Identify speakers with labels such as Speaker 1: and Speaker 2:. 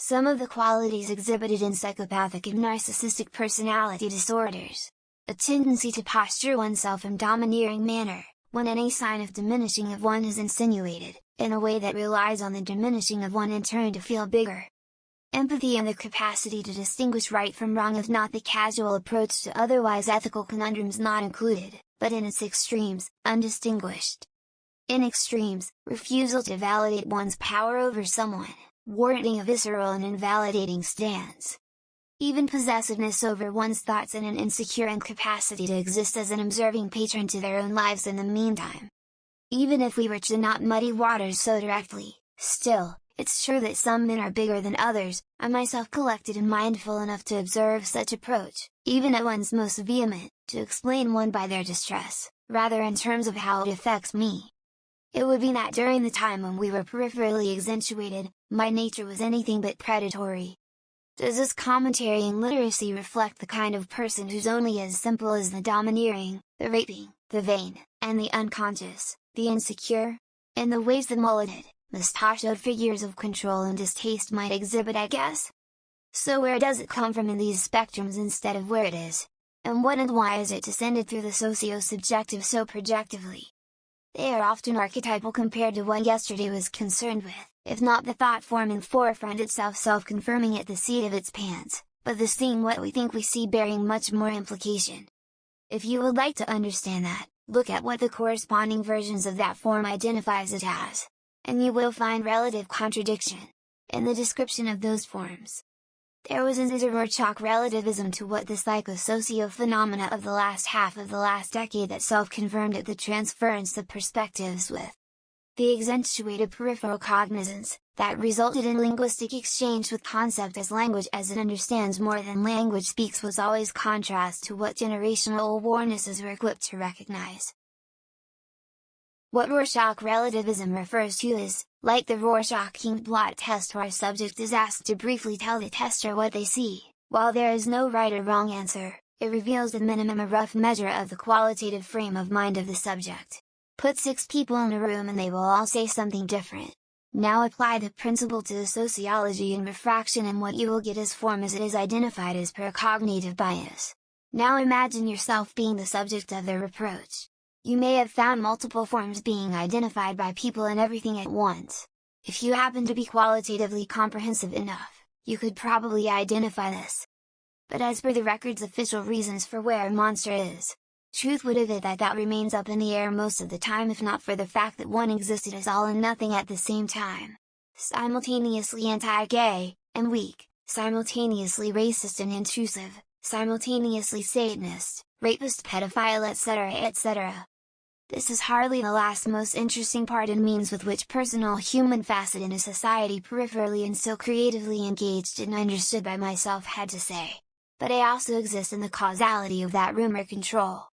Speaker 1: Some of the qualities exhibited in psychopathic and narcissistic personality disorders: a tendency to posture oneself in domineering manner, when any sign of diminishing of one is insinuated, in a way that relies on the diminishing of one in turn to feel bigger. Empathy and the capacity to distinguish right from wrong, if not the casual approach to otherwise ethical conundrums not included, but in its extremes, undistinguished. In extremes, refusal to validate one's power over someone, warranting a visceral and invalidating stance. Even possessiveness over one's thoughts, and an insecure incapacity to exist as an observing patron to their own lives in the meantime. Even if we were to not muddy waters so directly, still, it's true that some men are bigger than others. I myself collected and mindful enough to observe such approach, even at one's most vehement, to explain one by their distress, rather in terms of how it affects me. It would be that during the time when we were peripherally accentuated, my nature was anything but predatory. Does this commentary in literacy reflect the kind of person who's only as simple as the domineering, the raping, the vain, and the unconscious, the insecure? In the ways the mulleted, mustachioed figures of control and distaste might exhibit, I guess? So where does it come from in these spectrums instead of where it is? And what and why is it descended through the socio-subjective so projectively? They are often archetypal compared to what yesterday was concerned with, if not the thought-forming forefront itself self-confirming at the seat of its pants, but the seeing what we think we see bearing much more implication. If you would like to understand that, look at what the corresponding versions of that form identifies it as, and you will find relative contradiction in the description of those forms. There was an Rorschach relativism to what the psychosocio phenomena of the last half of the last decade that self-confirmed at the transference of perspectives with the accentuated peripheral cognizance, that resulted in linguistic exchange with concept as language as it understands more than language speaks, was always contrast to what generational awarenesses were equipped to recognize. What Rorschach relativism refers to is, like the Rorschach-King blot test, where a subject is asked to briefly tell the tester what they see. While there is no right or wrong answer, it reveals at minimum a rough measure of the qualitative frame of mind of the subject. Put 6 people in a room and they will all say something different. Now apply the principle to the sociology and refraction, and what you will get is form as it is identified as per cognitive bias. Now imagine yourself being the subject of their reproach. You may have found multiple forms being identified by people and everything at once. If you happen to be qualitatively comprehensive enough, you could probably identify this. But as per the record's official reasons for where a monster is, truth would have it that remains up in the air most of the time, if not for the fact that one existed as all and nothing at the same time. Simultaneously anti-gay, and weak, simultaneously racist and intrusive, simultaneously Satanist, rapist, pedophile, etc., etc. This is hardly the last most interesting part and means with which personal human facet in a society peripherally and so creatively engaged and understood by myself had to say. But I also exist in the causality of that rumor control.